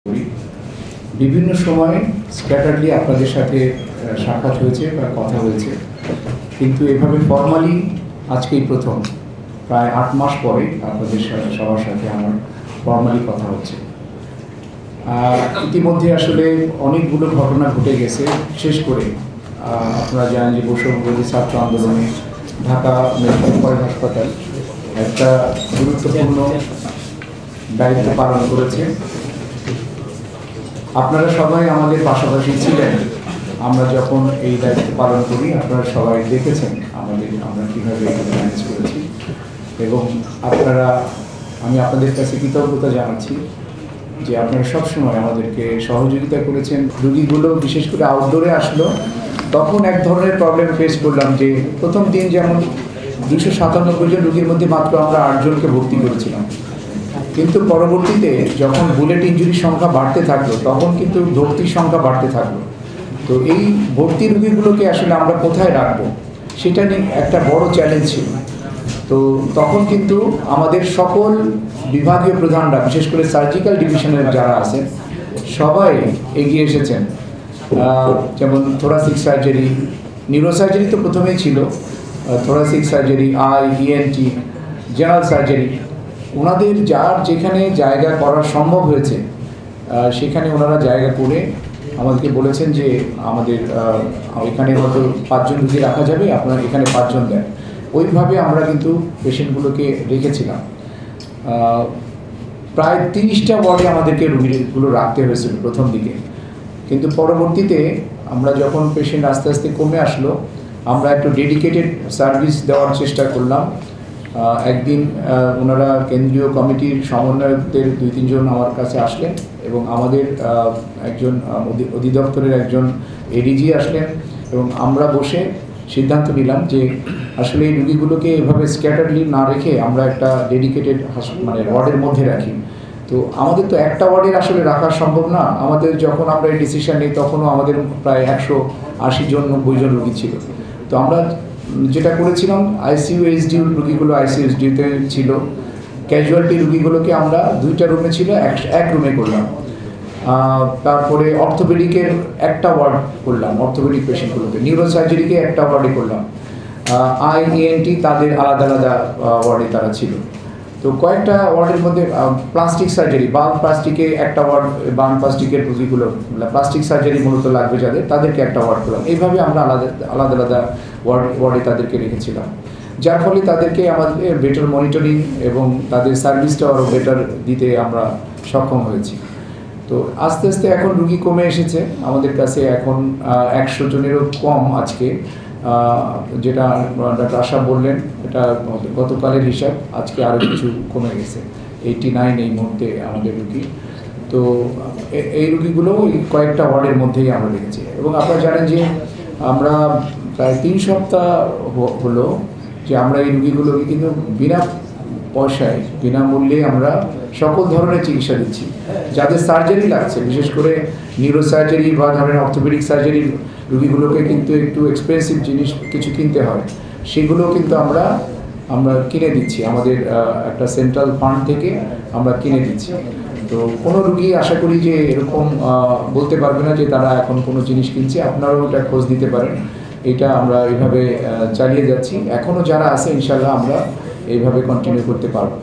করি। বিভিন্ন সময়ে স্ক্যাটারলি আপনাদের সাথে সাক্ষাৎ হয়েছে বা কথা হয়েছে, কিন্তু এভাবে ফর্মালি আজকেই প্রথম, প্রায় 8 মাস পরে আপনাদের সবার সাথে আমার ফর্মালি কথা হচ্ছে। ইতিমধ্যে আসলে অনেকগুলো ঘটনা ঘটে গেছে। বিশেষ করে আপনারা জানেন যে বৈষম্যবিরোধী ছাত্র আন্দোলনে ঢাকা মেডিকেল কলেজ হাসপাতাল একটা গুরুত্বপূর্ণ দায়িত্ব পালন করেছে। আপনারা সবাই আমাদের পাশাপাশি ছিলেন। আমরা যখন এই দায়িত্ব পালন করি আপনারা সবাই দেখেছেন আমরা কীভাবে এখানে ম্যানেজ করেছি, এবং আমি আপনাদের কাছে কৃতজ্ঞতা জানাচ্ছি যে আপনারা সবসময় আমাদেরকে সহযোগিতা করেছেন। রুগীগুলো বিশেষ করে আউটডোরে আসলো, তখন এক ধরনের প্রবলেম ফেস করলাম যে প্রথম দিন যেমন 297 জন রুগীর মধ্যে মাত্র আমরা 8 জনকে ভর্তি করেছিলাম, কিন্তু পরবর্তীতে যখন বুলেট ইঞ্জুরির সংখ্যা বাড়তে থাকলো তখন কিন্তু ভর্তির সংখ্যা বাড়তে থাকলো। তো এই ভর্তি রুগীগুলোকে আসলে আমরা কোথায় রাখবো সেটা নিয়ে একটা বড় চ্যালেঞ্জ ছিল। তো তখন কিন্তু আমাদের সকল বিভাগীয় প্রধানরা, বিশেষ করে সার্জিক্যাল ডিভিশনের যারা আছেন সবাই এগিয়ে এসেছেন। যেমন থোরাসিক সার্জারি, নিউরোসার্জারি তো প্রথমেই ছিল, thoracic surgery, ENT, general surgery, ওনাদের যার যেখানে জায়গা করা সম্ভব হয়েছে সেখানে ওনারা জায়গা করে আমাদেরকে বলেছেন যে আমাদের এখানে হয়তো 5 জন রুগী রাখা যাবে, আপনারা এখানে 5 জন দেন। ওইভাবে আমরা কিন্তু পেশেন্টগুলোকে রেখেছিলাম। প্রায় 30টা ওয়ার্ডে আমাদেরকে রুগীগুলো রাখতে হয়েছিল প্রথম দিকে, কিন্তু পরবর্তীতে আমরা যখন পেশেন্ট আস্তে আস্তে কমে আসলো আমরা একটু ডেডিকেটেড সার্ভিস দেওয়ার চেষ্টা করলাম। একদিন ওনারা কেন্দ্রীয় কমিটির সমন্বয়কদের 2-3 জন আমার কাছে আসলেন, এবং আমাদের একজন অধিদপ্তরের একজন এডিজি আসলেন, এবং আমরা বসে সিদ্ধান্ত নিলাম যে আসলে এই রুগীগুলোকে এভাবে স্ক্যাটারলি না রেখে আমরা একটা ডেডিকেটেড ওয়ার্ডের মধ্যে রাখি। তো আমাদের তো একটা ওয়ার্ডের আসলে রাখা সম্ভব না। আমাদের যখন আমরা এই ডিসিশন নিই তখনও আমাদের প্রায় 180 জন 90 জন রুগী ছিল। তো আমরা যেটা করেছিলাম, আইসিইউ এইচডিউ রুগীগুলো আইসিইউ এইচডিউতে ছিল, ক্যাজুয়ালিটি রুগীগুলোকে আমরা 2টা রুমে ছিল এক রুমে করলাম। তারপরে অর্থোপেডিকের একটা ওয়ার্ড করলাম, অর্থোপেডিক পেশেন্টগুলোকে, নিউরোসার্জারিকে একটা ওয়ার্ডে করলাম, ইএনটি তাদের আলাদা আলাদা ওয়ার্ডে তারা ছিল। তো কয়েকটা ওয়ার্ডের মধ্যে প্লাস্টিক সার্জারি, বাল্ব প্লাস্টিকে একটা ওয়ার্ড, বার্ন প্লাস্টিকের রুগীগুলো, প্লাস্টিক সার্জারি মূলত লাগবে তাদেরকে একটা ওয়ার্ড করলাম। এইভাবে আমরা আলাদা আলাদা ওয়ার্ডে তাদেরকে রেখেছিলাম, যার ফলে তাদেরকে আমাদের বেটার মনিটরিং এবং তাদের সার্ভিসটা আরও বেটার দিতে আমরা সক্ষম হয়েছি। তো আস্তে আস্তে এখন রুগী কমে এসেছে আমাদের কাছে, এখন 100 জনেরও কম আজকে, যেটা ডক্টর আশা বললেন এটা গতকালের হিসাব, আজকে আরও কিছু কমে গেছে, 89 এই মুহূর্তে আমাদের রুগী। তো এই রুগীগুলো ওই কয়েকটা ওয়ার্ডের মধ্যেই আমরা রেখেছি। এবং আপনারা জানেন যে আমরা প্রায় 3 সপ্তাহ হলো যে আমরা এই রুগীগুলোকে কিন্তু বিনা পয়সায়, বিনামূল্যে আমরা সকল ধরনের চিকিৎসা দিচ্ছি। যাদের সার্জারি লাগছে, বিশেষ করে নিউরোসার্জারি বা ধরেন অর্থোপেডিক সার্জারির রুগীগুলোকে কিন্তু একটু এক্সপেন্সিভ জিনিস কিছু কিনতে হয়, সেগুলো কিন্তু আমরা কিনে দিচ্ছি, আমাদের একটা সেন্ট্রাল ফান্ড থেকে আমরা কিনে দিচ্ছি। তো কোনো রুগী আশা করি যে এরকম বলতে পারবে না যে তারা এখন কোনো জিনিস কিনছে, আপনারাও এটা খোঁজ দিতে পারেন। এটা আমরা এইভাবে চালিয়ে যাচ্ছি, এখনও যারা আছে ইনশাল্লাহ আমরা এইভাবে কন্টিনিউ করতে পারবো।